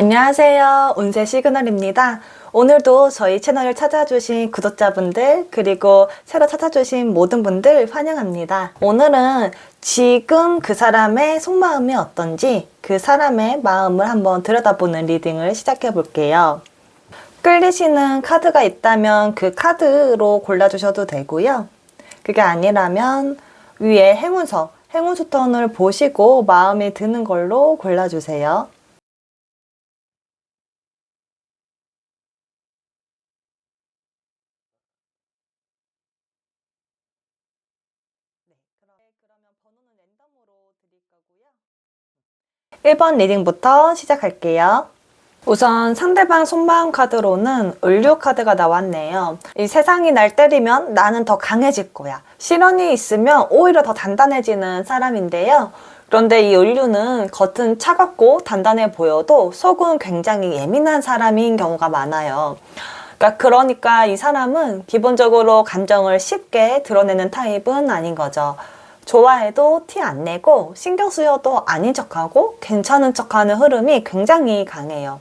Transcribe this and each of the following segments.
안녕하세요. 운세 시그널입니다. 오늘도 저희 채널을 찾아주신 구독자분들 그리고 새로 찾아주신 모든 분들 환영합니다. 오늘은 지금 그 사람의 속마음이 어떤지 그 사람의 마음을 한번 들여다보는 리딩을 시작해 볼게요. 끌리시는 카드가 있다면 그 카드로 골라주셔도 되고요. 그게 아니라면 위에 행운서 턴을 보시고 마음에 드는 걸로 골라주세요. 그러면 번호는 랜덤으로 드릴 거고요. 1번 리딩부터 시작할게요. 우선 상대방 속마음 카드로는 을류 카드가 나왔네요. 이 세상이 날 때리면 나는 더 강해질 거야. 실언이 있으면 오히려 더 단단해지는 사람인데요. 그런데 이 을류는 겉은 차갑고 단단해 보여도 속은 굉장히 예민한 사람인 경우가 많아요. 그러니까 이 사람은 기본적으로 감정을 쉽게 드러내는 타입은 아닌 거죠. 좋아해도 티 안 내고 신경 쓰여도 아닌 척하고 괜찮은 척하는 흐름이 굉장히 강해요.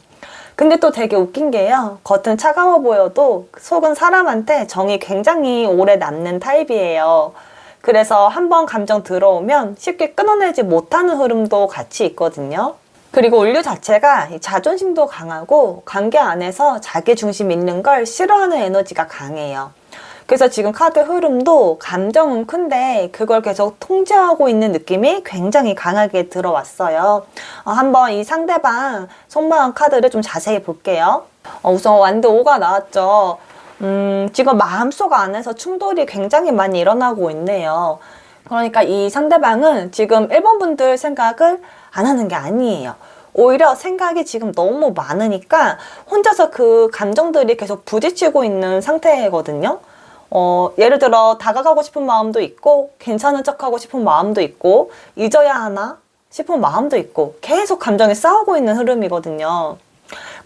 근데 또 되게 웃긴 게요. 겉은 차가워 보여도 속은 사람한테 정이 굉장히 오래 남는 타입이에요. 그래서 한번 감정 들어오면 쉽게 끊어내지 못하는 흐름도 같이 있거든요. 그리고 을류 자체가 자존심도 강하고 관계 안에서 자기 중심 있는 걸 싫어하는 에너지가 강해요. 그래서 지금 카드 흐름도 감정은 큰데 그걸 계속 통제하고 있는 느낌이 굉장히 강하게 들어왔어요. 한번 이 상대방 속마음 카드를 좀 자세히 볼게요. 우선 완드 5가 나왔죠. 지금 마음속 안에서 충돌이 굉장히 많이 일어나고 있네요. 그러니까 이 상대방은 지금 1번 분들 생각을 안 하는 게 아니에요. 오히려 생각이 지금 너무 많으니까 혼자서 그 감정들이 계속 부딪히고 있는 상태거든요. 예를 들어 다가가고 싶은 마음도 있고 괜찮은 척하고 싶은 마음도 있고 잊어야 하나 싶은 마음도 있고 계속 감정이 싸우고 있는 흐름이거든요.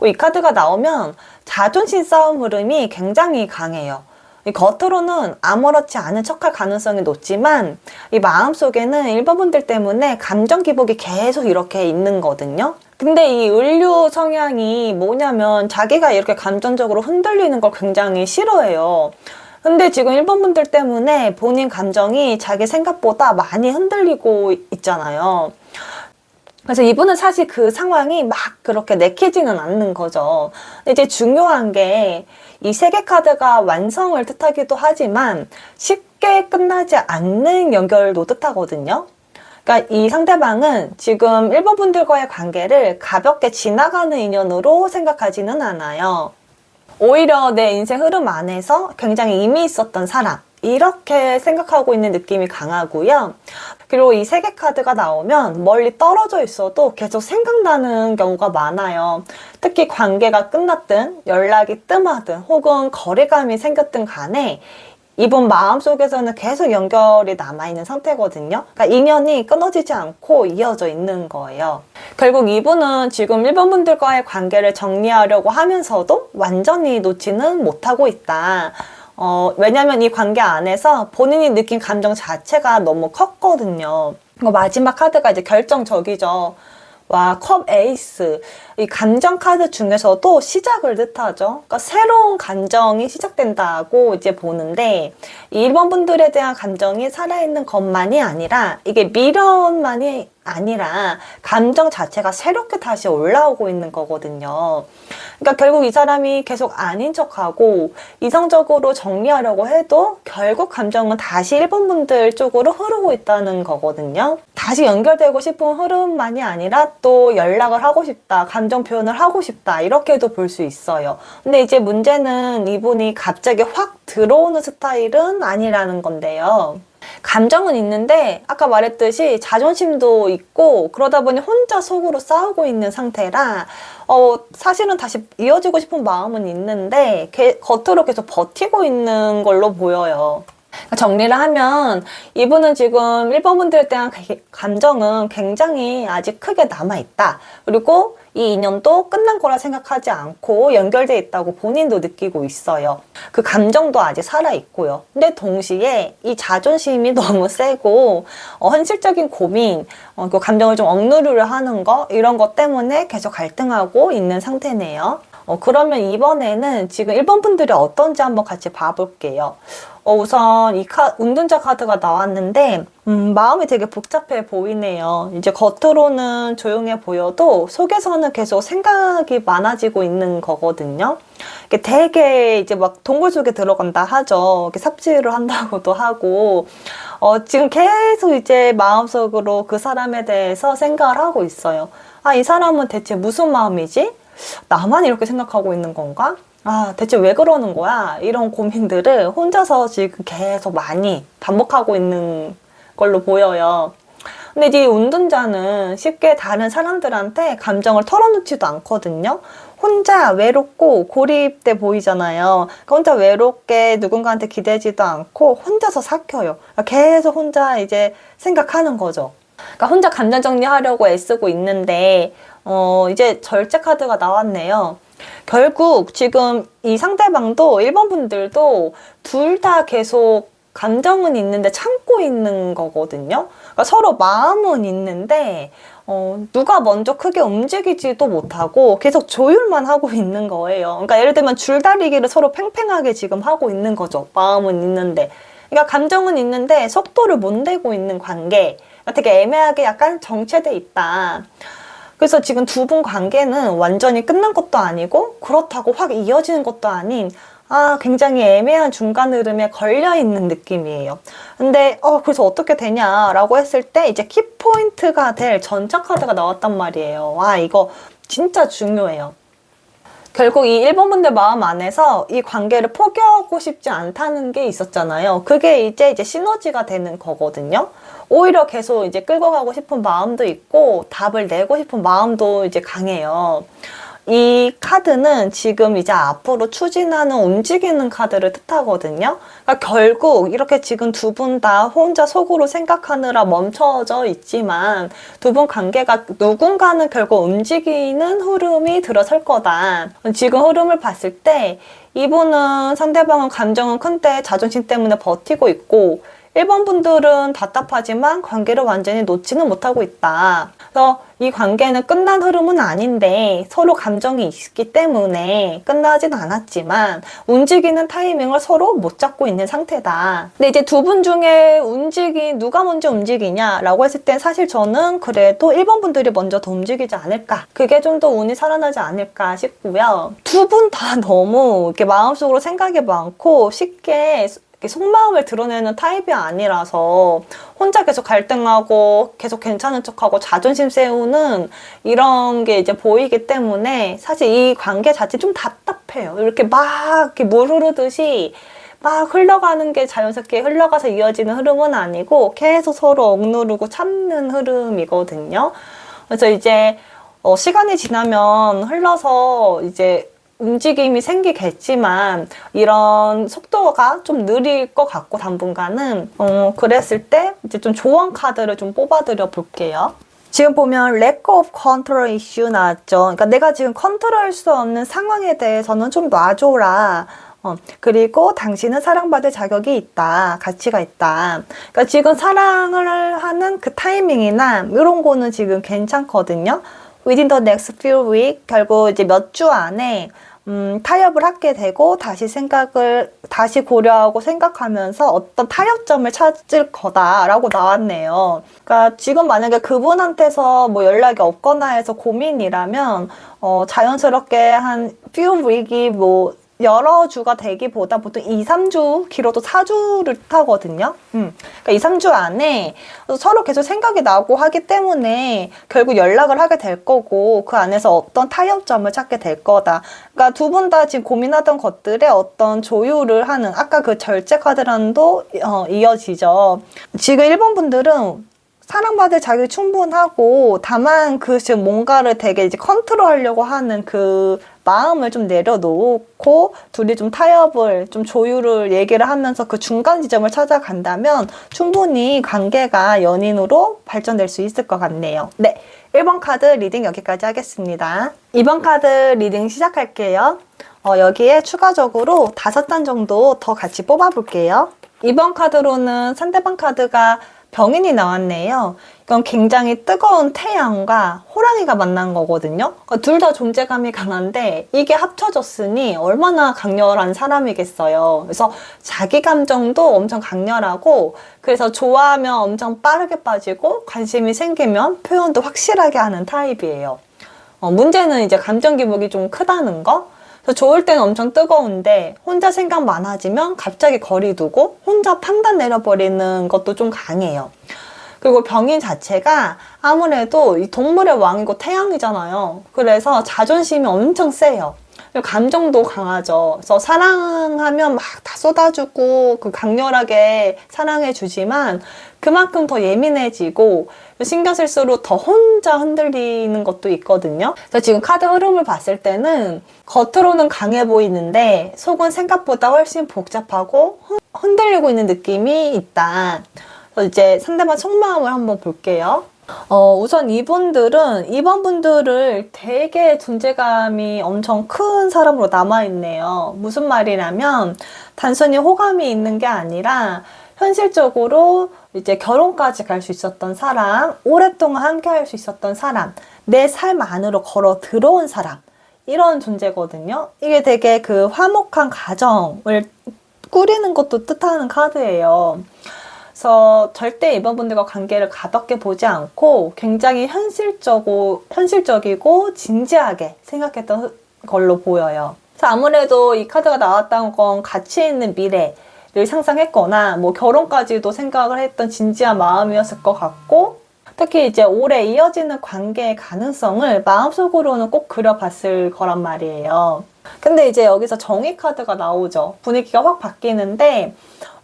이 카드가 나오면 자존심 싸움 흐름이 굉장히 강해요. 겉으로는 아무렇지 않은 척할 가능성이 높지만 이 마음속에는 1번 분들 때문에 감정 기복이 계속 이렇게 있는 거거든요. 근데 이 을류 성향이 뭐냐면 자기가 이렇게 감정적으로 흔들리는 걸 굉장히 싫어해요. 근데 지금 1번 분들 때문에 본인 감정이 자기 생각보다 많이 흔들리고 있잖아요. 그래서 이분은 사실 그 상황이 막 그렇게 내키지는 않는 거죠. 근데 이제 중요한 게 이 세 개 카드가 완성을 뜻하기도 하지만 쉽게 끝나지 않는 연결도 뜻하거든요. 그러니까 이 상대방은 지금 1번 분들과의 관계를 가볍게 지나가는 인연으로 생각하지는 않아요. 오히려 내 인생 흐름 안에서 굉장히 의미 있었던 사람 이렇게 생각하고 있는 느낌이 강하고요. 그리고 이 세 개 카드가 나오면 멀리 떨어져 있어도 계속 생각나는 경우가 많아요. 특히 관계가 끝났든 연락이 뜸하든 혹은 거리감이 생겼든 간에 이분 마음속에서는 계속 연결이 남아있는 상태거든요. 그러니까 인연이 끊어지지 않고 이어져 있는 거예요. 결국 이분은 지금 1번 분들과의 관계를 정리하려고 하면서도 완전히 놓지는 못하고 있다. 왜냐면 이 관계 안에서 본인이 느낀 감정 자체가 너무 컸거든요. 마지막 카드가 이제 결정적이죠. 와, 컵 에이스. 이 감정 카드 중에서도 시작을 뜻하죠. 그러니까 새로운 감정이 시작된다고 이제 보는데, 이 1번 분들에 대한 감정이 살아있는 것만이 아니라, 이게 미련만이 아니라, 감정 자체가 새롭게 다시 올라오고 있는 거거든요. 그러니까 결국 이 사람이 계속 아닌 척하고, 이성적으로 정리하려고 해도, 결국 감정은 다시 1번 분들 쪽으로 흐르고 있다는 거거든요. 다시 연결되고 싶은 흐름만이 아니라, 또 연락을 하고 싶다, 감정 표현을 하고 싶다 이렇게도 볼 수 있어요. 근데 이제 문제는 이분이 갑자기 확 들어오는 스타일은 아니라는 건데요. 감정은 있는데 아까 말했듯이 자존심도 있고 그러다 보니 혼자 속으로 싸우고 있는 상태라 사실은 다시 이어지고 싶은 마음은 있는데 겉으로 계속 버티고 있는 걸로 보여요. 정리를 하면 이분은 지금 1번 분들에 대한 감정은 굉장히 아직 크게 남아있다. 그리고 이 인연도 끝난 거라 생각하지 않고 연결돼 있다고 본인도 느끼고 있어요. 그 감정도 아직 살아있고요. 근데 동시에 이 자존심이 너무 세고 현실적인 고민, 그 감정을 좀 억누르려 하는 거 이런 것 때문에 계속 갈등하고 있는 상태네요. 그러면 이번에는 지금 1번 분들이 어떤지 한번 같이 봐볼게요. 우선 이 운둔자 카드가 나왔는데 마음이 되게 복잡해 보이네요. 이제 겉으로는 조용해 보여도 속에서는 계속 생각이 많아지고 있는 거거든요. 이게 되게 이제 막 동굴 속에 들어간다 하죠. 이렇게 삽질을 한다고도 하고 지금 계속 이제 마음속으로 그 사람에 대해서 생각을 하고 있어요. 아, 이 사람은 대체 무슨 마음이지? 나만 이렇게 생각하고 있는 건가? 아, 대체 왜 그러는 거야? 이런 고민들을 혼자서 지금 계속 많이 반복하고 있는 걸로 보여요. 근데 이 운둔자는 쉽게 다른 사람들한테 감정을 털어놓지도 않거든요. 혼자 외롭고 고립돼 보이잖아요. 그러니까 혼자 외롭게 누군가한테 기대지도 않고 혼자서 삭혀요. 계속 혼자 이제 생각하는 거죠. 그러니까 혼자 감정 정리하려고 애쓰고 있는데 이제 절제 카드가 나왔네요. 결국 지금 이 상대방도 1번 분들도 둘 다 계속 감정은 있는데 참고 있는 거거든요. 그러니까 서로 마음은 있는데 누가 먼저 크게 움직이지도 못하고 계속 조율만 하고 있는 거예요. 그러니까 예를 들면 줄다리기를 서로 팽팽하게 지금 하고 있는 거죠. 마음은 있는데. 그러니까 감정은 있는데 속도를 못 내고 있는 관계. 그러니까 되게 애매하게 약간 정체돼 있다. 그래서 지금 두 분 관계는 완전히 끝난 것도 아니고 그렇다고 확 이어지는 것도 아닌 굉장히 애매한 중간 흐름에 걸려있는 느낌이에요. 근데 그래서 어떻게 되냐라고 했을 때 이제 키포인트가 될 전차 카드가 나왔단 말이에요. 이거 진짜 중요해요. 결국 이 1번 분들 마음 안에서 이 관계를 포기하고 싶지 않다는 게 있었잖아요. 그게 이제 시너지가 되는 거거든요. 오히려 계속 이제 끌고 가고 싶은 마음도 있고 답을 내고 싶은 마음도 이제 강해요. 이 카드는 지금 이제 앞으로 추진하는 움직이는 카드를 뜻하거든요. 그러니까 결국 이렇게 지금 두 분 다 혼자 속으로 생각하느라 멈춰져 있지만 두 분 관계가 누군가는 결국 움직이는 흐름이 들어설 거다. 지금 흐름을 봤을 때 이분은 상대방은 감정은 큰데 자존심 때문에 버티고 있고 1번 분들은 답답하지만 관계를 완전히 놓지는 못하고 있다. 그래서 이 관계는 끝난 흐름은 아닌데 서로 감정이 있기 때문에 끝나진 않았지만 움직이는 타이밍을 서로 못 잡고 있는 상태다. 근데 이제 두 분 중에 누가 먼저 움직이냐라고 했을 땐 사실 저는 그래도 1번 분들이 먼저 더 움직이지 않을까. 그게 좀 더 운이 살아나지 않을까 싶고요. 두 분 다 너무 이렇게 마음속으로 생각이 많고 쉽게 속마음을 드러내는 타입이 아니라서 혼자 계속 갈등하고 계속 괜찮은 척하고 자존심 세우는 이런 게 이제 보이기 때문에 사실 이 관계 자체 좀 답답해요. 이렇게 이렇게 물 흐르듯이 막 흘러가는 게 자연스럽게 흘러가서 이어지는 흐름은 아니고 계속 서로 억누르고 참는 흐름이거든요. 그래서 이제 시간이 지나면 흘러서 이제 움직임이 생기겠지만 이런 속도가 좀 느릴 것 같고 당분간은 그랬을 때 이제 좀 조언 카드를 좀 뽑아드려 볼게요. 지금 보면 lack of control issue 나왔죠. 그러니까 내가 지금 컨트롤할 수 없는 상황에 대해서는 좀 놔줘라. 그리고 당신은 사랑받을 자격이 있다. 가치가 있다. 그러니까 지금 사랑을 하는 그 타이밍이나 이런 거는 지금 괜찮거든요. Within the next few weeks, 결국 이제 몇 주 안에 타협을 하게 되고 다시 고려하고 생각하면서 어떤 타협점을 찾을 거다라고 나왔네요. 그러니까 지금 만약에 그분한테서 뭐 연락이 없거나 해서 고민이라면 자연스럽게 한 few week이 뭐 여러 주가 되기보다 보통 2, 3주, 길어도 4주를 타거든요. 그러니까 2, 3주 안에 서로 계속 생각이 나고 하기 때문에 결국 연락을 하게 될 거고 그 안에서 어떤 타협점을 찾게 될 거다. 그러니까 두 분 다 지금 고민하던 것들에 어떤 조율을 하는 아까 그 절제 카드랑도 이어지죠. 지금 1번 분들은 사랑받을 자격이 충분하고, 다만 그 지금 뭔가를 되게 이제 컨트롤하려고 하는 그 마음을 좀 내려놓고 둘이 좀 타협을, 좀 조율을 얘기를 하면서 그 중간 지점을 찾아간다면 충분히 관계가 연인으로 발전될 수 있을 것 같네요. 네, 1번 카드 리딩 여기까지 하겠습니다. 2번 카드 리딩 시작할게요. 여기에 추가적으로 5장 정도 더 같이 뽑아볼게요. 2번 카드로는 상대방 카드가 병인이 나왔네요. 이건 굉장히 뜨거운 태양과 호랑이가 만난 거거든요. 둘 다 존재감이 강한데 이게 합쳐졌으니 얼마나 강렬한 사람이겠어요. 그래서 자기 감정도 엄청 강렬하고, 그래서 좋아하면 엄청 빠르게 빠지고 관심이 생기면 표현도 확실하게 하는 타입이에요. 문제는 이제 감정 기복이 좀 크다는 거. 그래서 좋을 때는 엄청 뜨거운데 혼자 생각 많아지면 갑자기 거리 두고 혼자 판단 내려버리는 것도 좀 강해요. 그리고 병인 자체가 아무래도 이 동물의 왕이고 태양이잖아요. 그래서 자존심이 엄청 세요. 그리고 감정도 강하죠. 그래서 사랑하면 막 다 쏟아주고 그 강렬하게 사랑해주지만 그만큼 더 예민해지고 신경 쓸수록 더 혼자 흔들리는 것도 있거든요. 그래서 지금 카드 흐름을 봤을 때는 겉으로는 강해 보이는데 속은 생각보다 훨씬 복잡하고 흔들리고 있는 느낌이 있다. 그래서 이제 상대방 속마음을 한번 볼게요. 우선 이번 분들을 되게 존재감이 엄청 큰 사람으로 남아있네요. 무슨 말이냐면 단순히 호감이 있는 게 아니라 현실적으로 이제 결혼까지 갈 수 있었던 사람, 오랫동안 함께 할 수 있었던 사람, 내 삶 안으로 걸어 들어온 사람, 이런 존재거든요. 이게 되게 그 화목한 가정을 꾸리는 것도 뜻하는 카드예요. 그래서 절대 이번 분들과 관계를 가볍게 보지 않고 굉장히 현실적이고 진지하게 생각했던 걸로 보여요. 그래서 아무래도 이 카드가 나왔다는 건 가치 있는 미래를 상상했거나 뭐 결혼까지도 생각을 했던 진지한 마음이었을 것 같고, 특히 이제 오래 이어지는 관계의 가능성을 마음속으로는 꼭 그려봤을 거란 말이에요. 근데 이제 여기서 정의 카드가 나오죠. 분위기가 확 바뀌는데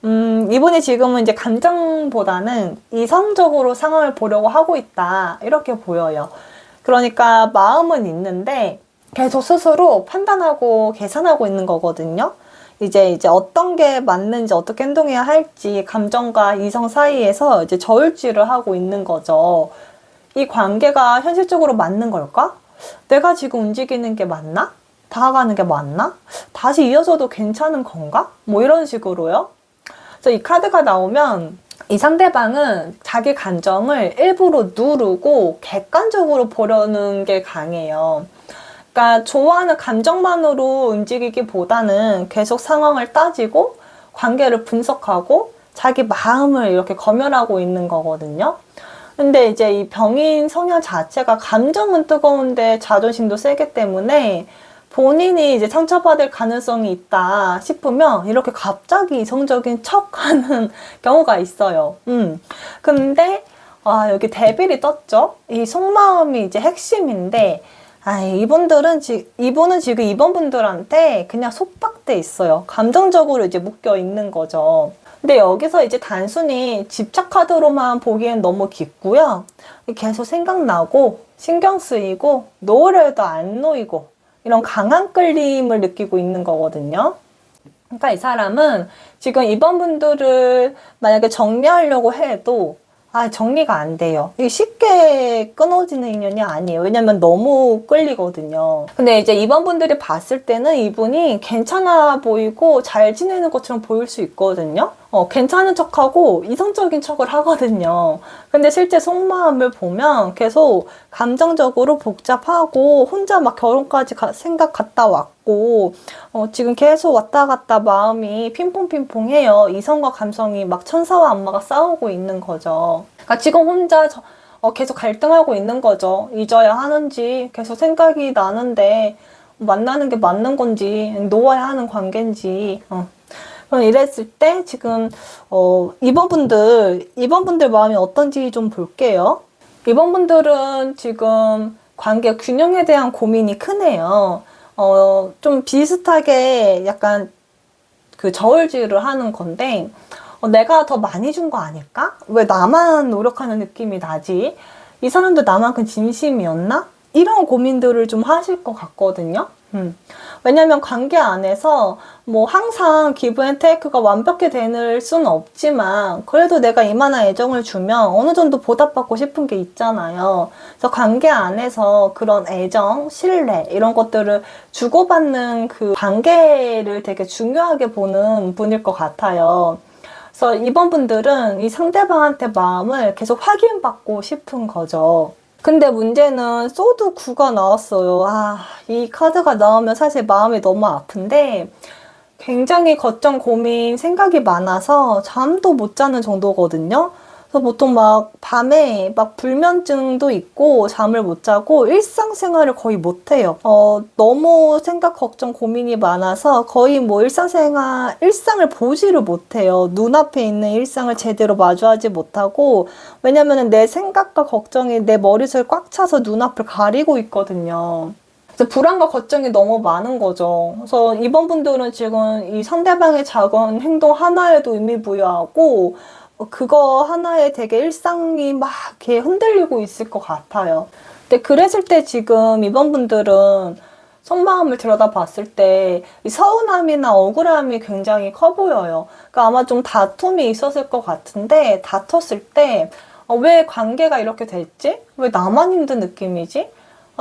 이분이 지금은 이제 감정보다는 이성적으로 상황을 보려고 하고 있다, 이렇게 보여요. 그러니까 마음은 있는데 계속 스스로 판단하고 계산하고 있는 거거든요. 이제 어떤 게 맞는지, 어떻게 행동해야 할지 감정과 이성 사이에서 이제 저울질을 하고 있는 거죠. 이 관계가 현실적으로 맞는 걸까? 내가 지금 움직이는 게 맞나? 다가가는 게 맞나? 다시 이어져도 괜찮은 건가? 뭐 이런 식으로요. 그래서 이 카드가 나오면 이 상대방은 자기 감정을 일부러 누르고 객관적으로 보려는 게 강해요. 그러니까 좋아하는 감정만으로 움직이기보다는 계속 상황을 따지고 관계를 분석하고 자기 마음을 이렇게 검열하고 있는 거거든요. 근데 이제 이 병인 성향 자체가 감정은 뜨거운데 자존심도 세기 때문에 본인이 이제 상처받을 가능성이 있다 싶으면 이렇게 갑자기 이성적인 척 하는 경우가 있어요. 근데, 여기 데빌이 떴죠? 이 속마음이 이제 핵심인데, 이분은 지금 이번 분들한테 그냥 속박돼 있어요. 감정적으로 이제 묶여 있는 거죠. 근데 여기서 이제 단순히 집착 카드로만 보기엔 너무 깊고요. 계속 생각나고, 신경 쓰이고, 놓으려 해도 안 놓이고, 이런 강한 끌림을 느끼고 있는 거거든요. 그러니까 이 사람은 지금 이번 분들을 만약에 정리하려고 해도 정리가 안 돼요. 이게 쉽게 끊어지는 인연이 아니에요. 왜냐면 너무 끌리거든요. 근데 이제 이번 분들이 봤을 때는 이분이 괜찮아 보이고 잘 지내는 것처럼 보일 수 있거든요. 괜찮은 척하고 이성적인 척을 하거든요. 근데 실제 속마음을 보면 계속 감정적으로 복잡하고 혼자 막 결혼까지 생각 갔다 왔고, 지금 계속 왔다 갔다 마음이 핑퐁핑퐁해요. 이성과 감성이 막 천사와 악마가 싸우고 있는 거죠. 그러니까 지금 혼자 계속 갈등하고 있는 거죠. 잊어야 하는지 계속 생각이 나는데 만나는 게 맞는 건지 놓아야 하는 관계인지. 그럼 이랬을 때 지금 이번 분들 마음이 어떤지 좀 볼게요. 이번 분들은 지금 관계 균형에 대한 고민이 크네요. 좀 비슷하게 약간 그 저울질을 하는 건데, 내가 더 많이 준 거 아닐까? 왜 나만 노력하는 느낌이 나지? 이 사람도 나만큼 진심이었나? 이런 고민들을 좀 하실 것 같거든요. 왜냐면 관계 안에서 뭐 항상 기브 앤 테이크가 완벽히 될 수는 없지만 그래도 내가 이만한 애정을 주면 어느 정도 보답받고 싶은 게 있잖아요. 그래서 관계 안에서 그런 애정, 신뢰 이런 것들을 주고받는 그 관계를 되게 중요하게 보는 분일 것 같아요. 그래서 이번 분들은 이 상대방한테 마음을 계속 확인받고 싶은 거죠. 근데 문제는 소드 9가 나왔어요. 이 카드가 나오면 사실 마음이 너무 아픈데 굉장히 걱정, 고민, 생각이 많아서 잠도 못 자는 정도거든요. 그래서 보통 막 밤에 막 불면증도 있고 잠을 못 자고 일상생활을 거의 못 해요. 너무 생각, 걱정, 고민이 많아서 거의 뭐 일상을 보지를 못해요. 눈앞에 있는 일상을 제대로 마주하지 못하고, 왜냐면은 내 생각과 걱정이 내 머릿속에 꽉 차서 눈앞을 가리고 있거든요. 그래서 불안과 걱정이 너무 많은 거죠. 그래서 이번 분들은 지금 이 상대방의 작은 행동 하나에도 의미 부여하고 그거 하나에 되게 일상이 막 이렇게 흔들리고 있을 것 같아요. 근데 그랬을 때 지금 이번 분들은 속마음을 들여다봤을 때 이 서운함이나 억울함이 굉장히 커 보여요. 그러니까 아마 좀 다툼이 있었을 것 같은데 다퉜을 때 왜 관계가 이렇게 됐지? 왜 나만 힘든 느낌이지?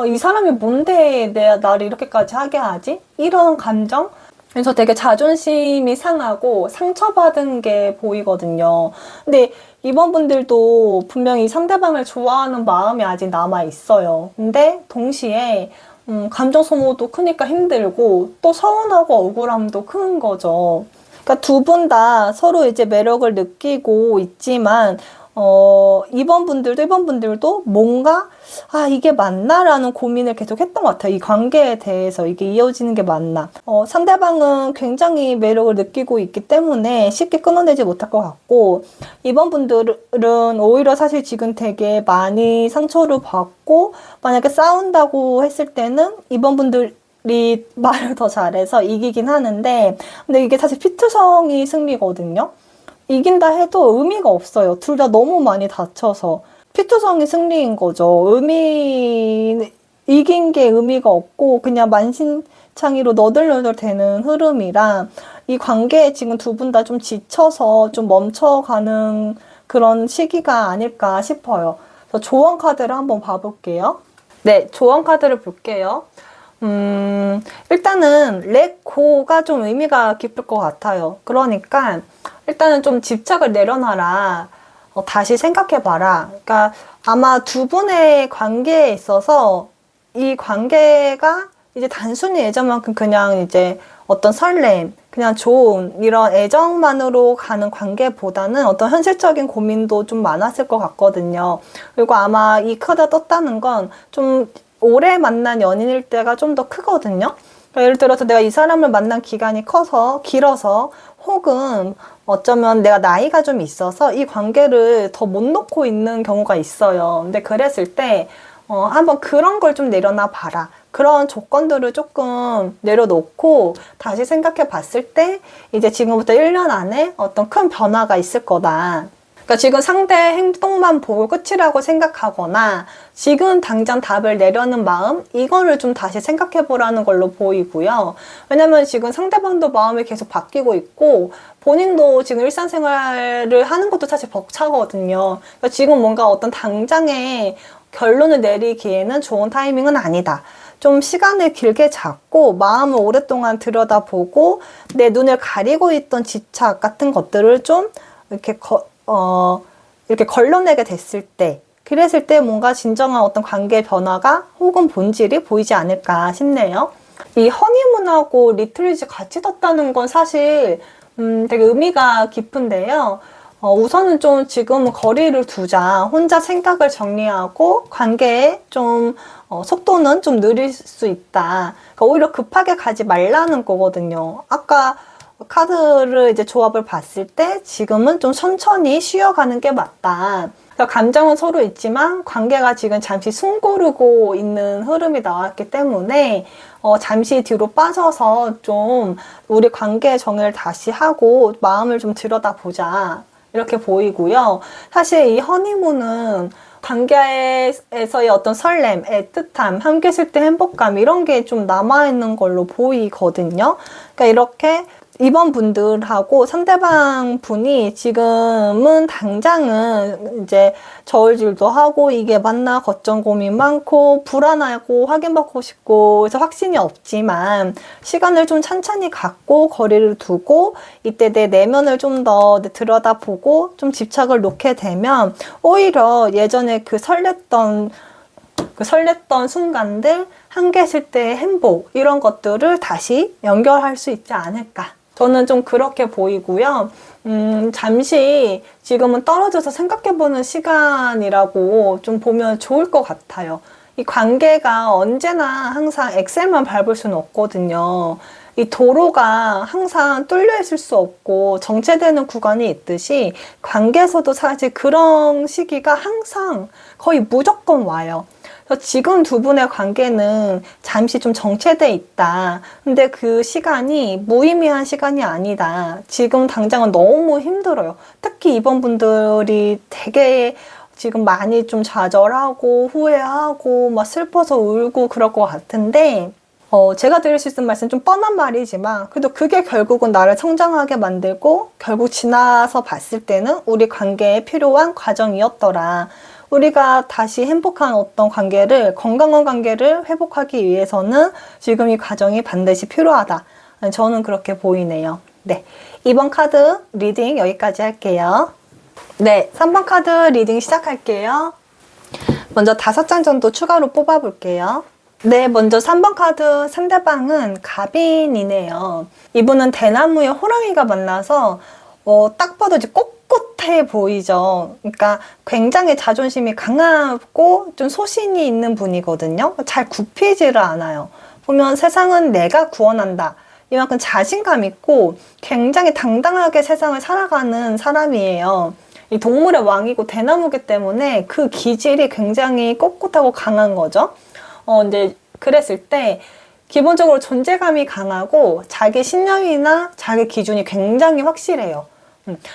이 사람이 뭔데 나를 이렇게까지 하게 하지? 이런 감정? 그래서 되게 자존심이 상하고 상처받은 게 보이거든요. 근데 이번 분들도 분명히 상대방을 좋아하는 마음이 아직 남아 있어요. 근데 동시에 감정 소모도 크니까 힘들고 또 서운하고 억울함도 큰 거죠. 그러니까 두 분 다 서로 이제 매력을 느끼고 있지만 이번 분들도 뭔가 이게 맞나라는 고민을 계속 했던 것 같아요. 이 관계에 대해서 이게 이어지는 게 맞나. 상대방은 굉장히 매력을 느끼고 있기 때문에 쉽게 끊어내지 못할 것 같고, 이번 분들은 오히려 사실 지금 되게 많이 상처를 받고, 만약에 싸운다고 했을 때는 이번 분들 이 말을 더 잘해서 이기긴 하는데, 근데 이게 사실 피투성이 승리거든요. 이긴다 해도 의미가 없어요. 둘 다 너무 많이 다쳐서. 피투성이 승리인 거죠. 이긴 게 의미가 없고 그냥 만신창이로 너덜너덜 되는 흐름이라 이 관계에 지금 두 분 다 좀 지쳐서 좀 멈춰가는 그런 시기가 아닐까 싶어요. 그래서 조언 카드를 한번 봐볼게요. 네, 조언 카드를 볼게요. 일단은 렛고가 좀 의미가 깊을 것 같아요. 그러니까 일단은 좀 집착을 내려놔라. 다시 생각해봐라. 그러니까 아마 두 분의 관계에 있어서 이 관계가 이제 단순히 애정만큼 그냥 이제 어떤 설렘, 그냥 좋은 이런 애정만으로 가는 관계보다는 어떤 현실적인 고민도 좀 많았을 것 같거든요. 그리고 아마 이 카드 떴다는 건 좀 오래 만난 연인일 때가 좀 더 크거든요. 그러니까 예를 들어서 내가 이 사람을 만난 기간이 길어서 혹은 어쩌면 내가 나이가 좀 있어서 이 관계를 더 못 놓고 있는 경우가 있어요. 근데 그랬을 때 한번 그런 걸 좀 내려놔 봐라. 그런 조건들을 조금 내려놓고 다시 생각해 봤을 때 이제 지금부터 1년 안에 어떤 큰 변화가 있을 거다. 그러니까 지금 상대 행동만 보고 끝이라고 생각하거나 지금 당장 답을 내려는 마음 이거를 좀 다시 생각해 보라는 걸로 보이고요. 왜냐면 지금 상대방도 마음이 계속 바뀌고 있고 본인도 지금 일상생활을 하는 것도 사실 벅차거든요. 그러니까 지금 뭔가 어떤 당장의 결론을 내리기에는 좋은 타이밍은 아니다. 좀 시간을 길게 잡고 마음을 오랫동안 들여다보고 내 눈을 가리고 있던 집착 같은 것들을 좀 이렇게 걸러내게 됐을 때, 그랬을 때 뭔가 진정한 어떤 관계 변화가 혹은 본질이 보이지 않을까 싶네요. 이 허니문하고 리트리지 같이 떴다는 건 사실 되게 의미가 깊은데요. 우선은 좀 지금은 거리를 두자. 혼자 생각을 정리하고 관계에 좀 속도는 좀 느릴 수 있다. 그러니까 오히려 급하게 가지 말라는 거거든요. 아까 카드를 이제 조합을 봤을 때 지금은 좀 천천히 쉬어가는 게 맞다. 그러니까 감정은 서로 있지만 관계가 지금 잠시 숨 고르고 있는 흐름이 나왔기 때문에 잠시 뒤로 빠져서 좀 우리 관계의 정의를 다시 하고 마음을 좀 들여다보자. 이렇게 보이고요. 사실 이 허니문은 관계에서의 어떤 설렘, 애틋함, 함께 있을 때 행복감 이런 게 좀 남아있는 걸로 보이거든요. 그러니까 이렇게 이번 분들하고 상대방 분이 지금은 당장은 이제 저울질도 하고 이게 맞나 걱정 고민 많고 불안하고 확인받고 싶고 그래서 확신이 없지만 시간을 좀 천천히 갖고 거리를 두고 이때 내 내면을 좀 더 들여다보고 좀 집착을 놓게 되면 오히려 예전에 그 설렜던 순간들, 함께 있을 때의 행복 이런 것들을 다시 연결할 수 있지 않을까. 저는 좀 그렇게 보이고요. 잠시 지금은 떨어져서 생각해보는 시간이라고 좀 보면 좋을 것 같아요. 이 관계가 언제나 항상 엑셀만 밟을 수는 없거든요. 이 도로가 항상 뚫려 있을 수 없고 정체되는 구간이 있듯이 관계에서도 사실 그런 시기가 항상 거의 무조건 와요. 그래서 지금 두 분의 관계는 잠시 좀 정체돼 있다. 근데 그 시간이 무의미한 시간이 아니다. 지금 당장은 너무 힘들어요. 특히 이번 분들이 되게 지금 많이 좀 좌절하고 후회하고 막 슬퍼서 울고 그럴 것 같은데 제가 드릴 수 있는 말씀은 좀 뻔한 말이지만 그래도 그게 결국은 나를 성장하게 만들고 결국 지나서 봤을 때는 우리 관계에 필요한 과정이었더라. 우리가 다시 행복한 어떤 관계를, 건강한 관계를 회복하기 위해서는 지금 이 과정이 반드시 필요하다. 저는 그렇게 보이네요. 네, 이번 카드 리딩 여기까지 할게요. 네, 3번 카드 리딩 시작할게요. 먼저 5장 정도 추가로 뽑아볼게요. 네, 먼저 3번 카드 상대방은 갑인이네요. 이분은 대나무에 호랑이가 만나서 딱 봐도 이제 꼿꼿해 보이죠. 그러니까 굉장히 자존심이 강하고 좀 소신이 있는 분이거든요. 잘 굽히지를 않아요. 보면 세상은 내가 구원한다. 이만큼 자신감 있고 굉장히 당당하게 세상을 살아가는 사람이에요. 이 동물의 왕이고 대나무기 때문에 그 기질이 굉장히 꼿꼿하고 강한 거죠. 이제 그랬을 때 기본적으로 존재감이 강하고 자기 신념이나 자기 기준이 굉장히 확실해요.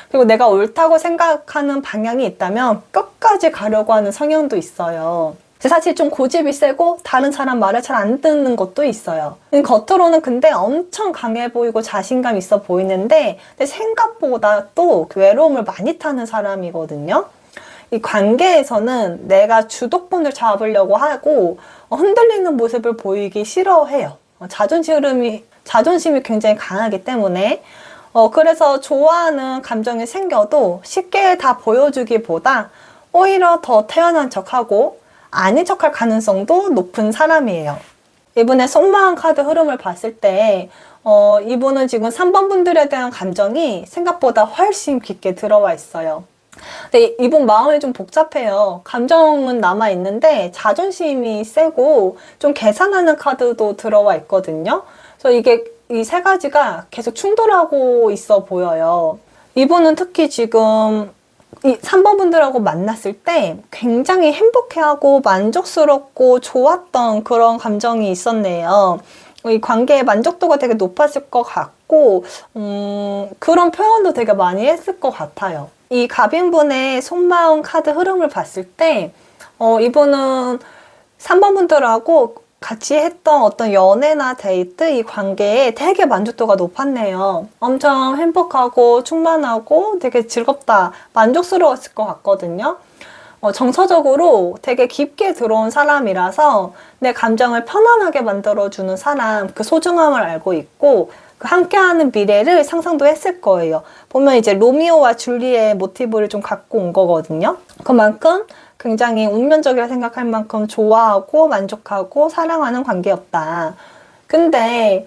그리고 내가 옳다고 생각하는 방향이 있다면 끝까지 가려고 하는 성향도 있어요. 사실 좀 고집이 세고 다른 사람 말을 잘 안 듣는 것도 있어요. 겉으로는 근데 엄청 강해 보이고 자신감 있어 보이는데 생각보다 또 외로움을 많이 타는 사람이거든요. 이 관계에서는 내가 주도권을 잡으려고 하고 흔들리는 모습을 보이기 싫어해요. 자존심이 굉장히 강하기 때문에 그래서 좋아하는 감정이 생겨도 쉽게 다 보여주기보다 오히려 더 태연한 척하고 아닌 척할 가능성도 높은 사람이에요. 이분의 속마음 카드 흐름을 봤을 때 이분은 지금 3번 분들에 대한 감정이 생각보다 훨씬 깊게 들어와 있어요. 근데 이분 마음이 좀 복잡해요. 감정은 남아있는데 자존심이 세고 좀 계산하는 카드도 들어와 있거든요. 그래서 이게 이 세 가지가 계속 충돌하고 있어 보여요. 이분은 특히 지금 이 3번 분들하고 만났을 때 굉장히 행복해하고 만족스럽고 좋았던 그런 감정이 있었네요. 이 관계의 만족도가 되게 높았을 것 같고 그런 표현도 되게 많이 했을 것 같아요. 이 갑인분의 속마음 카드 흐름을 봤을 때 이분은 3번 분들하고 같이 했던 어떤 연애나 데이트 이 관계에 되게 만족도가 높았네요. 엄청 행복하고 충만하고 되게 즐겁다, 만족스러웠을 것 같거든요. 정서적으로 되게 깊게 들어온 사람이라서 내 감정을 편안하게 만들어주는 사람, 그 소중함을 알고 있고 그 함께하는 미래를 상상도 했을 거예요. 보면 이제 로미오와 줄리의 모티브를 좀 갖고 온 거거든요. 그만큼 굉장히 운명적이라 생각할 만큼 좋아하고 만족하고 사랑하는 관계였다. 근데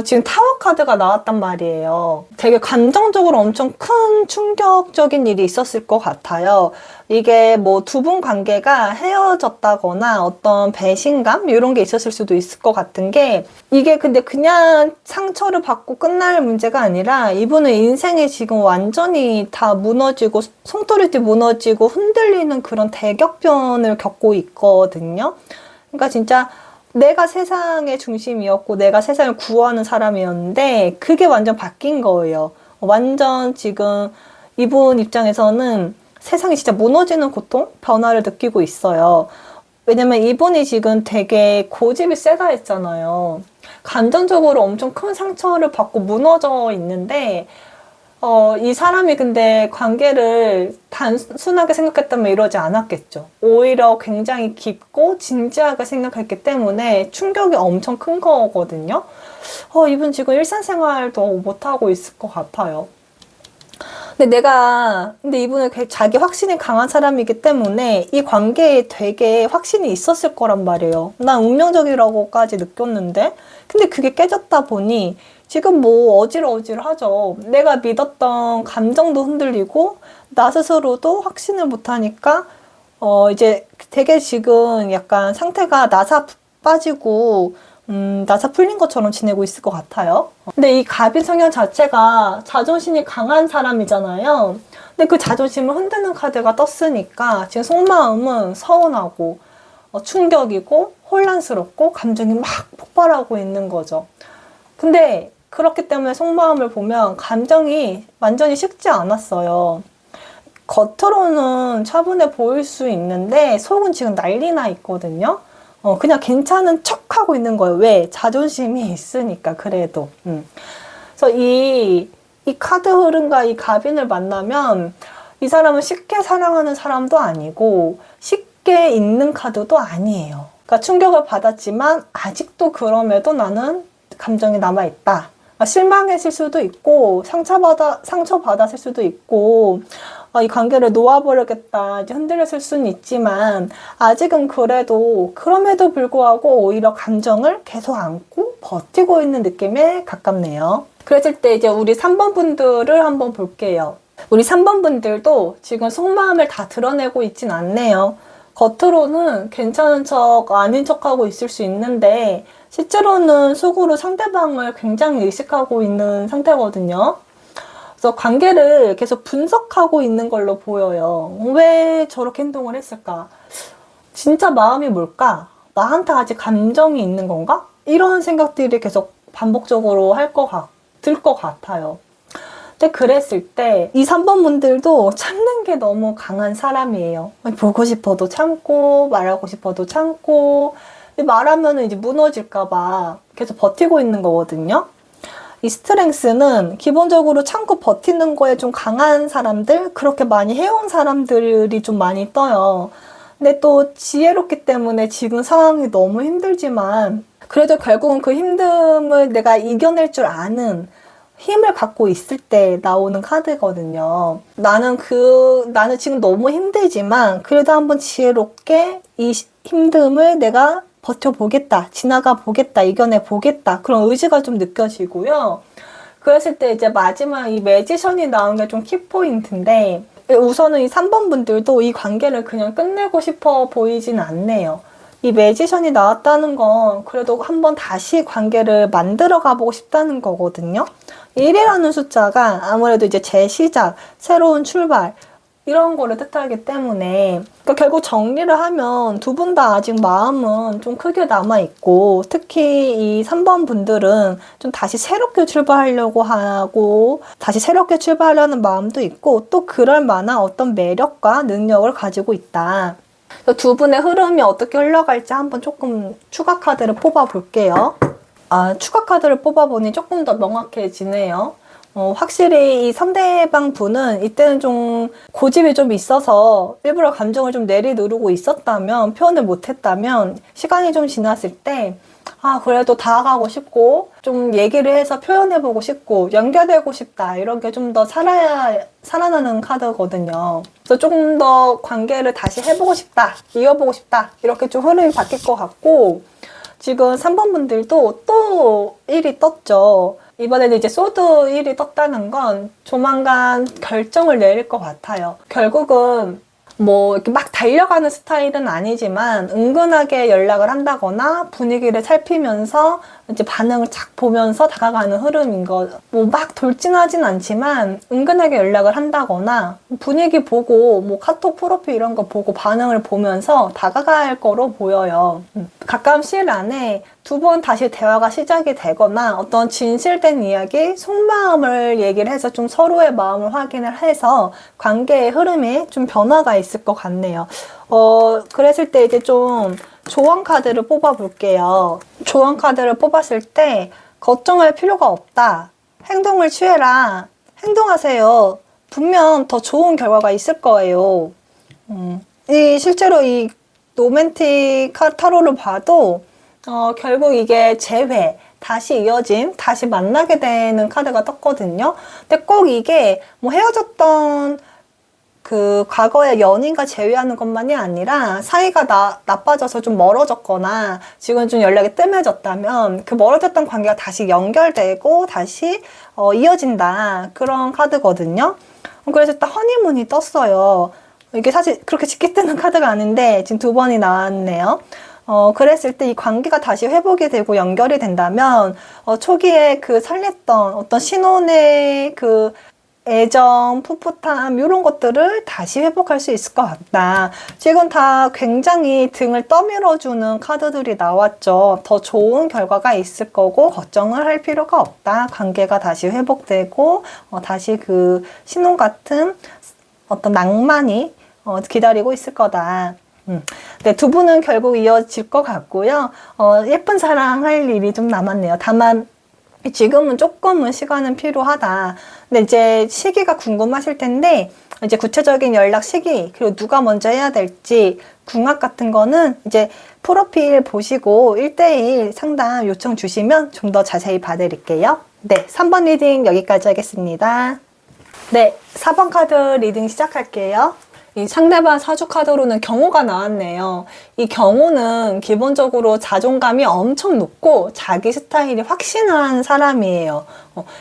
지금 타워 카드가 나왔단 말이에요. 되게 감정적으로 엄청 큰 충격적인 일이 있었을 것 같아요. 이게 뭐 두 분 관계가 헤어졌다거나 어떤 배신감? 이런 게 있었을 수도 있을 것 같은 게, 이게 근데 그냥 상처를 받고 끝날 문제가 아니라 이분은 인생이 지금 완전히 다 무너지고 송두리째 무너지고 흔들리는 그런 대격변을 겪고 있거든요. 그러니까 진짜 내가 세상의 중심이었고 내가 세상을 구하는 사람이었는데 그게 완전 바뀐 거예요. 완전 지금 이분 입장에서는 세상이 진짜 무너지는 고통? 변화를 느끼고 있어요. 왜냐면 이분이 지금 되게 고집이 세다 했잖아요. 감정적으로 엄청 큰 상처를 받고 무너져 있는데 이 사람이 근데 관계를 단순하게 생각했다면 이러지 않았겠죠. 오히려 굉장히 깊고 진지하게 생각했기 때문에 충격이 엄청 큰 거거든요. 이분 지금 일상생활도 못하고 있을 것 같아요. 근데 이분은 자기 확신이 강한 사람이기 때문에 이 관계에 되게 확신이 있었을 거란 말이에요. 난 운명적이라고까지 느꼈는데, 근데 그게 깨졌다 보니 지금 뭐 어질어질하죠. 내가 믿었던 감정도 흔들리고 나 스스로도 확신을 못하니까 이제 되게 지금 약간 상태가 나사 빠지고 나사 풀린 것처럼 지내고 있을 것 같아요. 근데 이 갑인 성향 자체가 자존심이 강한 사람이잖아요. 근데 그 자존심을 흔드는 카드가 떴으니까 지금 속마음은 서운하고 충격이고 혼란스럽고 감정이 막 폭발하고 있는 거죠. 근데 그렇기 때문에 속마음을 보면 감정이 완전히 식지 않았어요. 겉으로는 차분해 보일 수 있는데 속은 지금 난리 나 있거든요. 그냥 괜찮은 척하고 있는 거예요. 왜? 자존심이 있으니까 그래도. 그래서 이 카드 흐름과 이 갑인을 만나면 이 사람은 쉽게 사랑하는 사람도 아니고 쉽게 있는 카드도 아니에요. 그러니까 충격을 받았지만 아직도 그럼에도 나는 감정이 남아있다. 실망했을 수도 있고 상처받았을 수도 있고 이 관계를 놓아버리겠다 이제 흔들렸을 수는 있지만 아직은 그럼에도 불구하고 오히려 감정을 계속 안고 버티고 있는 느낌에 가깝네요. 그랬을 때 이제 우리 3번 분들을 한번 볼게요. 우리 3번 분들도 지금 속마음을 다 드러내고 있진 않네요. 겉으로는 괜찮은 척 아닌 척하고 있을 수 있는데 실제로는 속으로 상대방을 굉장히 의식하고 있는 상태거든요. 그래서 관계를 계속 분석하고 있는 걸로 보여요. 왜 저렇게 행동을 했을까? 진짜 마음이 뭘까? 나한테 아직 감정이 있는 건가? 이런 생각들이 계속 반복적으로 들 것 같아요. 근데 그랬을 때 이 3번 분들도 참는 게 너무 강한 사람이에요. 보고 싶어도 참고 말하고 싶어도 참고 말하면 이제 무너질까봐 계속 버티고 있는 거거든요. 이 스트렝스는 기본적으로 참고 버티는 거에 좀 강한 사람들, 그렇게 많이 해온 사람들이 좀 많이 떠요. 근데 또 지혜롭기 때문에 지금 상황이 너무 힘들지만 그래도 결국은 그 힘듦을 내가 이겨낼 줄 아는 힘을 갖고 있을 때 나오는 카드거든요. 나는 지금 너무 힘들지만 그래도 한번 지혜롭게 이 힘듦을 내가 버텨보겠다, 지나가 보겠다, 이겨내 보겠다, 그런 의지가 좀 느껴지고요. 그랬을 때 이제 마지막 이 매지션이 나온 게 좀 키포인트인데, 우선은 이 3번 분들도 이 관계를 그냥 끝내고 싶어 보이진 않네요. 이 매지션이 나왔다는 건 그래도 한번 다시 관계를 만들어 가보고 싶다는 거거든요. 1이라는 숫자가 아무래도 이제 재시작, 새로운 출발, 이런 거를 뜻하기 때문에 그러니까 결국 정리를 하면 두 분 다 아직 마음은 좀 크게 남아있고 특히 이 3번 분들은 좀 다시 새롭게 출발하려고 하고 다시 새롭게 출발하려는 마음도 있고 또 그럴 만한 어떤 매력과 능력을 가지고 있다. 두 분의 흐름이 어떻게 흘러갈지 한번 조금 추가 카드를 뽑아 볼게요. 추가 카드를 뽑아보니 조금 더 명확해지네요. 확실히 이 상대방 분은 이때는 좀 고집이 좀 있어서 일부러 감정을 좀 내리누르고 있었다면, 표현을 못했다면 시간이 좀 지났을 때 그래도 다가가고 싶고 좀 얘기를 해서 표현해보고 싶고 연결되고 싶다, 이런 게 좀 더 살아나는 카드거든요. 그래서 조금 더 관계를 다시 해보고 싶다, 이어보고 싶다, 이렇게 좀 흐름이 바뀔 것 같고, 지금 3번 분들도 또 1이 떴죠. 이번에는 이제 소드 1이 떴다는 건 조만간 결정을 내릴 것 같아요. 결국은 뭐 이렇게 막 달려가는 스타일은 아니지만 은근하게 연락을 한다거나 분위기를 살피면서 이제 반응을 착 보면서 다가가는 흐름인 거. 뭐 막 돌진하진 않지만 은근하게 연락을 한다거나 분위기 보고 뭐 카톡 프로필 이런 거 보고 반응을 보면서 다가갈 거로 보여요. 가까운 시일 안에 두 번 다시 대화가 시작이 되거나 어떤 진실된 이야기, 속마음을 얘기를 해서 좀 서로의 마음을 확인을 해서 관계의 흐름에 좀 변화가 있을 것 같네요. 그랬을 때 이제 좀 조언 카드를 뽑아 볼게요. 조언 카드를 뽑았을 때 걱정할 필요가 없다. 행동을 취해라. 행동하세요. 분명 더 좋은 결과가 있을 거예요. 실제로 이 로맨틱 타로를 봐도 결국 이게 재회, 다시 이어짐, 다시 만나게 되는 카드가 떴거든요. 근데 꼭 이게 뭐 헤어졌던 그 과거의 연인과 재회하는 것만이 아니라 사이가 나빠져서 좀 멀어졌거나 지금 좀 연락이 뜸해졌다면 그 멀어졌던 관계가 다시 연결되고 다시 이어진다. 그런 카드거든요. 그래서 딱 허니문이 떴어요. 이게 사실 그렇게 쉽게 뜨는 카드가 아닌데 지금 두 번이 나왔네요. 그랬을 때 이 관계가 다시 회복이 되고 연결이 된다면, 초기에 그 설렜던 어떤 신혼의 그 애정, 풋풋함, 이런 것들을 다시 회복할 수 있을 것 같다. 지금 다 굉장히 등을 떠밀어주는 카드들이 나왔죠. 더 좋은 결과가 있을 거고, 걱정을 할 필요가 없다. 관계가 다시 회복되고, 다시 그 신혼 같은 어떤 낭만이 기다리고 있을 거다. 네, 두 분은 결국 이어질 것 같고요. 예쁜 사랑할 일이 좀 남았네요. 다만 지금은 조금은 시간은 필요하다. 근데 이제 시기가 궁금하실 텐데 이제 구체적인 연락 시기 그리고 누가 먼저 해야 될지 궁합 같은 거는 이제 프로필 보시고 1대1 상담 요청 주시면 좀 더 자세히 봐드릴게요. 네, 3번 리딩 여기까지 하겠습니다. 네, 4번 카드 리딩 시작할게요. 이 상대방 사주 카드로는 경호가 나왔네요. 이 경호는 기본적으로 자존감이 엄청 높고 자기 스타일이 확신한 사람이에요.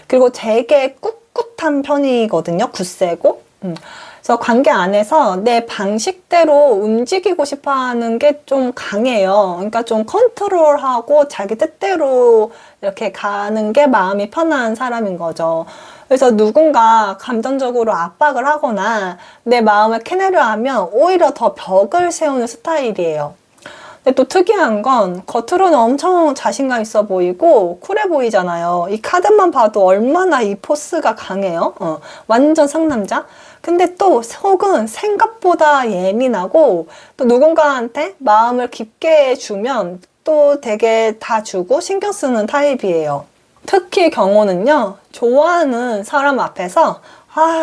그리고 되게 꿋꿋한 편이거든요. 굳세고. 그래서 관계 안에서 내 방식대로 움직이고 싶어 하는 게 좀 강해요. 그러니까 좀 컨트롤하고 자기 뜻대로 이렇게 가는 게 마음이 편한 사람인 거죠. 그래서 누군가 감정적으로 압박을 하거나 내 마음을 캐내려 하면 오히려 더 벽을 세우는 스타일이에요. 근데 또 특이한 건 겉으로는 엄청 자신감 있어 보이고 쿨해 보이잖아요. 이 카드만 봐도 얼마나 이 포스가 강해요. 완전 상남자. 근데 또 속은 생각보다 예민하고 또 누군가한테 마음을 깊게 주면 또 되게 다 주고 신경 쓰는 타입이에요. 특히 경호는요, 좋아하는 사람 앞에서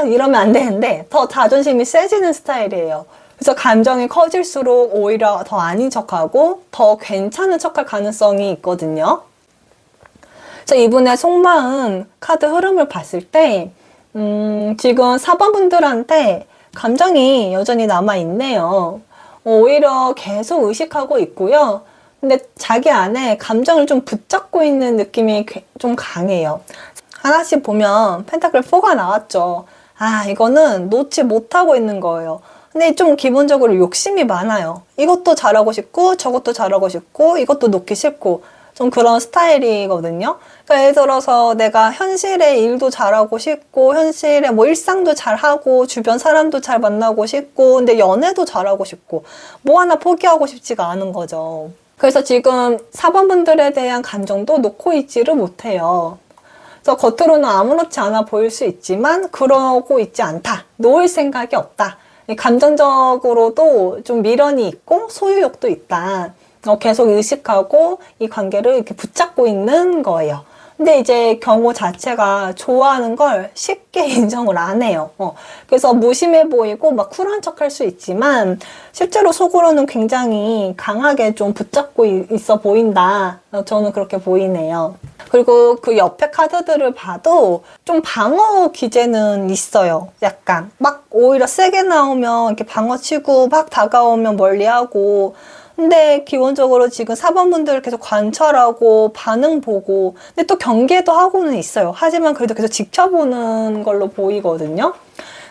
이러면 안 되는데 더 자존심이 세지는 스타일이에요. 그래서 감정이 커질수록 오히려 더 아닌 척하고 더 괜찮은 척할 가능성이 있거든요. 그래서 이분의 속마음 카드 흐름을 봤을 때 지금 4번 분들한테 감정이 여전히 남아있네요. 오히려 계속 의식하고 있고요. 근데 자기 안에 감정을 좀 붙잡고 있는 느낌이 좀 강해요. 하나씩 보면 펜타클 4가 나왔죠. 이거는 놓지 못하고 있는 거예요. 근데 좀 기본적으로 욕심이 많아요. 이것도 잘하고 싶고 저것도 잘하고 싶고 이것도 놓기 싫고 좀 그런 스타일이거든요. 그러니까 예를 들어서 내가 현실의 일도 잘하고 싶고 현실의 뭐 일상도 잘하고 주변 사람도 잘 만나고 싶고 근데 연애도 잘하고 싶고 뭐 하나 포기하고 싶지가 않은 거죠. 그래서 지금 4번 분들에 대한 감정도 놓고 있지를 못해요. 그래서 겉으로는 아무렇지 않아 보일 수 있지만 그러고 있지 않다. 놓을 생각이 없다. 감정적으로도 좀 미련이 있고 소유욕도 있다. 계속 의식하고 이 관계를 이렇게 붙잡고 있는 거예요. 근데 이제 경호 자체가 좋아하는 걸 쉽게 인정을 안 해요. 그래서 무심해 보이고 막 쿨한 척 할 수 있지만 실제로 속으로는 굉장히 강하게 좀 붙잡고 있어 보인다. 저는 그렇게 보이네요. 그리고 그 옆에 카드들을 봐도 좀 방어 기제는 있어요. 약간 막 오히려 세게 나오면 이렇게 방어 치고 막 다가오면 멀리하고 근데 기본적으로 지금 4번분들을 계속 관찰하고 반응 보고 근데 또 경계도 하고는 있어요. 하지만 그래도 계속 지켜보는 걸로 보이거든요.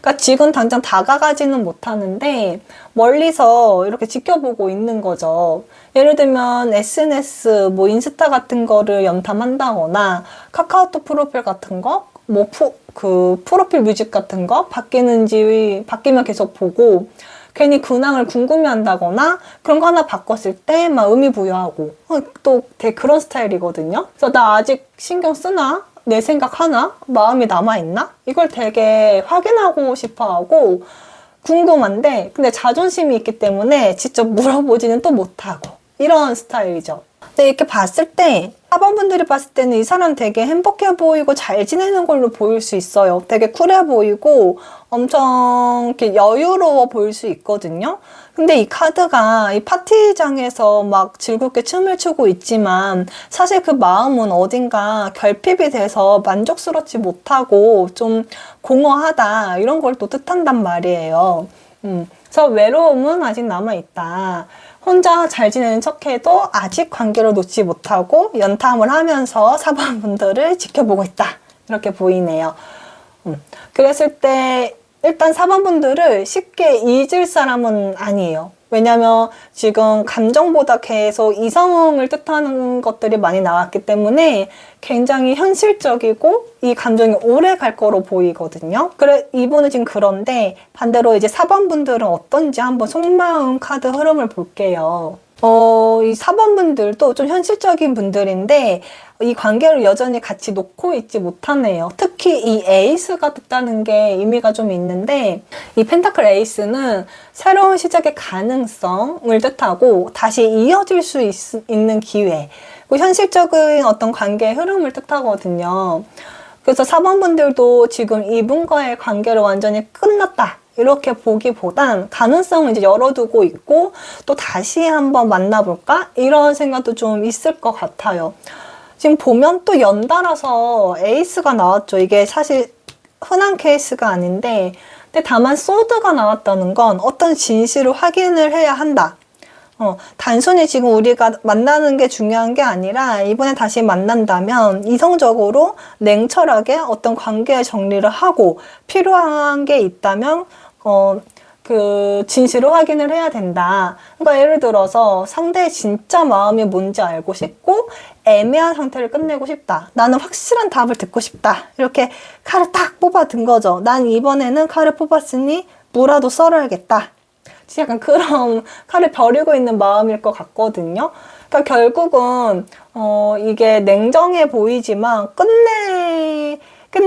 그러니까 지금 당장 다가가지는 못하는데 멀리서 이렇게 지켜보고 있는 거죠. 예를 들면 SNS, 뭐 인스타 같은 거를 염탐한다거나 카카오톡 프로필 같은 거, 뭐 프로필 뮤직 같은 거 바뀌면 계속 보고 괜히 근황을 궁금해한다거나 그런 거 하나 바꿨을 때 막 의미 부여하고 또 되게 그런 스타일이거든요. 그래서 나 아직 신경 쓰나? 내 생각하나? 마음이 남아있나? 이걸 되게 확인하고 싶어하고 궁금한데 근데 자존심이 있기 때문에 직접 물어보지는 또 못하고 이런 스타일이죠. 근데 이렇게 봤을 때 4번분들이 봤을 때는 이 사람 되게 행복해 보이고 잘 지내는 걸로 보일 수 있어요. 되게 쿨해 보이고 엄청 이렇게 여유로워 보일 수 있거든요. 근데 이 카드가 이 파티장에서 막 즐겁게 춤을 추고 있지만 사실 그 마음은 어딘가 결핍이 돼서 만족스럽지 못하고 좀 공허하다 이런 걸 또 뜻한단 말이에요. 그래서 외로움은 아직 남아있다. 혼자 잘 지내는 척해도 아직 관계를 놓지 못하고 연탐을 하면서 4번분들을 지켜보고 있다. 이렇게 보이네요. 그랬을 때 일단 4번분들을 쉽게 잊을 사람은 아니에요. 왜냐면 지금 감정보다 계속 이성을 뜻하는 것들이 많이 나왔기 때문에 굉장히 현실적이고 이 감정이 오래 갈 거로 보이거든요. 그래, 이분은 지금 그런데 반대로 이제 4번분들은 어떤지 한번 속마음 카드 흐름을 볼게요. 이 4번분들도 좀 현실적인 분들인데 이 관계를 여전히 같이 놓고 있지 못하네요. 특히 이 에이스가 됐다는 게 의미가 좀 있는데 이 펜타클 에이스는 새로운 시작의 가능성을 뜻하고 다시 이어질 수 있는 기회 그리고 현실적인 어떤 관계의 흐름을 뜻하거든요. 그래서 4번분들도 지금 이분과의 관계를 완전히 끝났다 이렇게 보기보단 가능성을 이제 열어두고 있고 또 다시 한번 만나볼까? 이런 생각도 좀 있을 것 같아요. 지금 보면 또 연달아서 에이스가 나왔죠. 이게 사실 흔한 케이스가 아닌데 근데 다만 소드가 나왔다는 건 어떤 진실을 확인을 해야 한다. 단순히 지금 우리가 만나는 게 중요한 게 아니라 이번에 다시 만난다면 이성적으로 냉철하게 어떤 관계의 정리를 하고 필요한 게 있다면 그 진실을 확인을 해야 된다. 그러니까 예를 들어서 상대의 진짜 마음이 뭔지 알고 싶고 애매한 상태를 끝내고 싶다. 나는 확실한 답을 듣고 싶다. 이렇게 칼을 딱 뽑아든 거죠. 난 이번에는 칼을 뽑았으니 무라도 썰어야겠다. 약간 그런 칼을 벼리고 있는 마음일 것 같거든요. 그러니까 결국은 이게 냉정해 보이지만 끝낼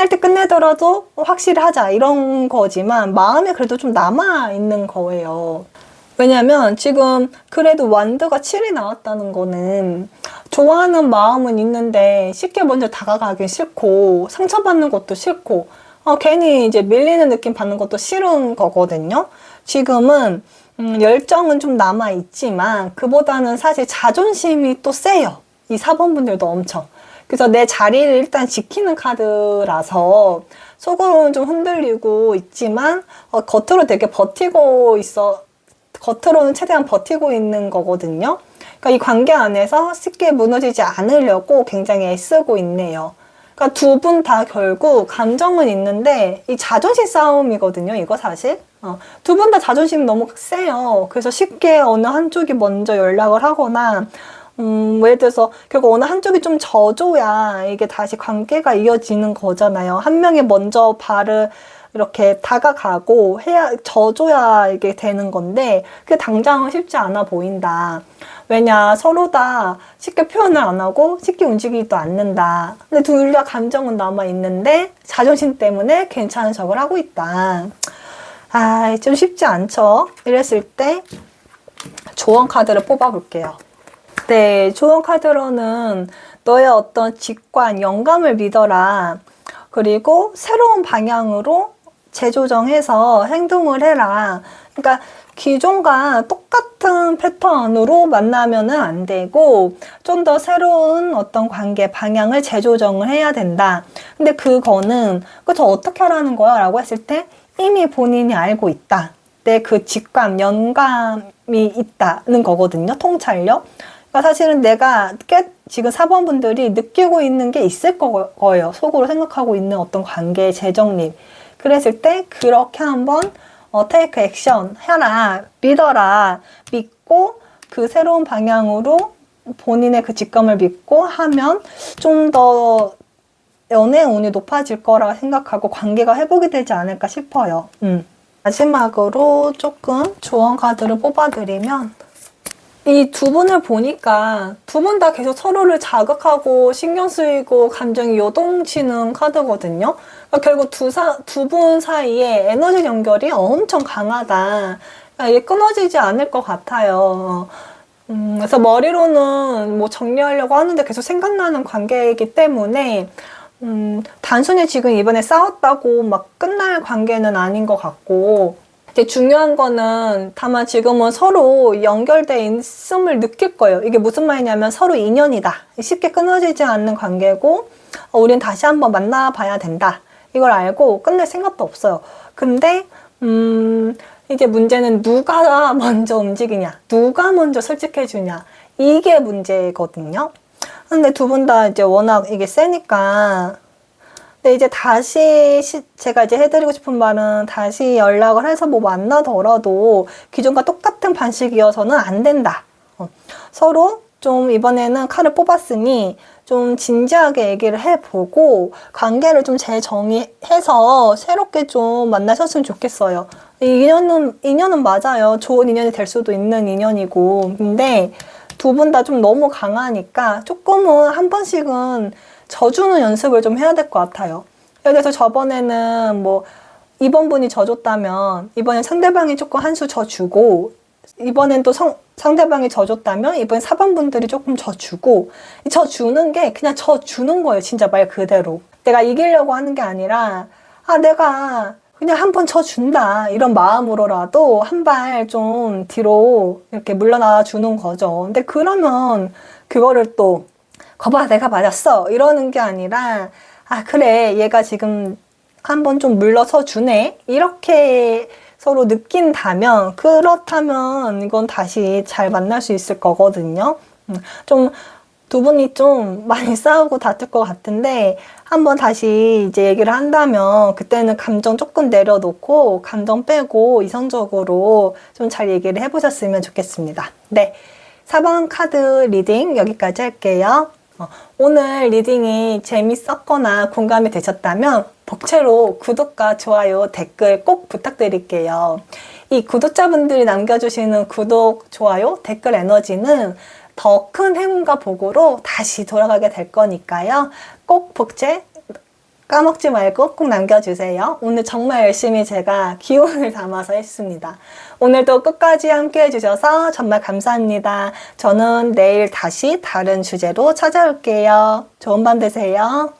때 끝내더라도 확실히 하자 이런 거지만 마음에 그래도 좀 남아있는 거예요. 왜냐면 지금 그래도 완드가 7이 나왔다는 거는 좋아하는 마음은 있는데 쉽게 먼저 다가가기 싫고 상처받는 것도 싫고 괜히 이제 밀리는 느낌 받는 것도 싫은 거거든요. 지금은 열정은 좀 남아있지만 그보다는 사실 자존심이 또 세요. 이 4번분들도 엄청. 그래서 내 자리를 일단 지키는 카드라서 속으로는 좀 흔들리고 있지만 겉으로 되게 겉으로는 최대한 버티고 있는 거거든요. 그러니까 이 관계 안에서 쉽게 무너지지 않으려고 굉장히 애쓰고 있네요. 그러니까 두 분 다 결국 감정은 있는데 이 자존심 싸움이거든요. 이거 사실. 두 분 다 자존심이 너무 세요. 그래서 쉽게 어느 한쪽이 먼저 연락을 하거나 예를 들어서 결국 어느 한쪽이 좀 져줘야 이게 다시 관계가 이어지는 거잖아요. 한 명이 먼저 발을 이렇게 다가가고 져줘야 이게 되는 건데 그게 당장은 쉽지 않아 보인다. 왜냐, 서로 다 쉽게 표현을 안 하고 쉽게 움직이지도 않는다. 근데 둘 다 감정은 남아있는데 자존심 때문에 괜찮은 척을 하고 있다. 좀 쉽지 않죠? 이랬을 때 조언 카드를 뽑아볼게요. 네, 조언 카드로는 너의 어떤 직관, 영감을 믿어라. 그리고 새로운 방향으로 재조정해서 행동을 해라. 그러니까 기존과 똑같은 패턴으로 만나면은 안 되고 좀 더 새로운 어떤 관계 방향을 재조정을 해야 된다. 근데 그거는 저 어떻게 하라는 거야? 라고 했을 때 이미 본인이 알고 있다. 내 그 직감, 있다는 거거든요. 통찰력. 그러니까 사실은 내가 지금 4번분들이 느끼고 있는 게 있을 거예요. 속으로 생각하고 있는 어떤 관계의 재정립. 그랬을 때 그렇게 한번 테이크 액션 해라, 믿어라, 믿고 그 새로운 방향으로 본인의 그 직감을 믿고 하면 좀 더 연애 운이 높아질 거라 생각하고 관계가 회복이 되지 않을까 싶어요. 마지막으로 조금 조언 카드를 뽑아드리면 이 두 분을 보니까 두 분 다 계속 서로를 자극하고 신경 쓰이고 감정이 요동치는 카드거든요. 그러니까 결국 두 분 사이에 에너지 연결이 엄청 강하다. 그러니까 이게 끊어지지 않을 것 같아요. 그래서 머리로는 뭐 정리하려고 하는데 계속 생각나는 관계이기 때문에 단순히 지금 이번에 싸웠다고 막 끝날 관계는 아닌 것 같고, 이제 중요한 거는 다만 지금은 서로 연결돼 있음을 느낄 거예요. 이게 무슨 말이냐면 서로 인연이다. 쉽게 끊어지지 않는 관계고, 우린 다시 한번 만나봐야 된다. 이걸 알고 끝낼 생각도 없어요. 근데 이제 문제는 누가 먼저 움직이냐, 누가 먼저 솔직해주냐, 이게 문제거든요. 근데 두 분 다 이제 워낙 이게 세니까. 근데 이제 다시 제가 이제 해드리고 싶은 말은 다시 연락을 해서 뭐 만나더라도 기존과 똑같은 방식이어서는 안 된다. 서로 좀 이번에는 칼을 뽑았으니 좀 진지하게 얘기를 해보고 관계를 좀 재정의해서 새롭게 좀 만나셨으면 좋겠어요. 인연은 맞아요. 좋은 인연이 될 수도 있는 인연이고. 근데 두 분 다 좀 너무 강하니까 조금은 한 번씩은 져주는 연습을 좀 해야 될 것 같아요. 예를 들어서 저번에는 뭐 2번 분이 져줬다면 이번엔 상대방이 조금 한 수 져주고, 이번엔 또 상대방이 져줬다면 이번엔 4번 분들이 조금 져주고, 져주는 게 그냥 져주는 거예요. 진짜 말 그대로. 내가 이기려고 하는 게 아니라 내가 그냥 한 번 져준다 이런 마음으로라도 한 발 좀 뒤로 이렇게 물러나 주는 거죠. 근데 그러면 그거를 또 거봐 내가 맞았어 이러는 게 아니라 그래 얘가 지금 한 번 좀 물러서 주네 이렇게 서로 느낀다면, 그렇다면 이건 다시 잘 만날 수 있을 거거든요. 좀 두 분이 좀 많이 싸우고 다툴 것 같은데 한번 다시 이제 얘기를 한다면 그때는 감정 조금 내려놓고 감정 빼고 이성적으로 좀 잘 얘기를 해보셨으면 좋겠습니다. 네, 4번 카드 리딩 여기까지 할게요. 오늘 리딩이 재밌었거나 공감이 되셨다면 복채로 구독과 좋아요, 댓글 꼭 부탁드릴게요. 이 구독자분들이 남겨주시는 구독, 좋아요, 댓글 에너지는 더 큰 행운과 복으로 다시 돌아가게 될 거니까요. 꼭 복채 까먹지 말고 꼭 남겨주세요. 오늘 정말 열심히 제가 기운을 담아서 했습니다. 오늘도 끝까지 함께 해주셔서 정말 감사합니다. 저는 내일 다시 다른 주제로 찾아올게요. 좋은 밤 되세요.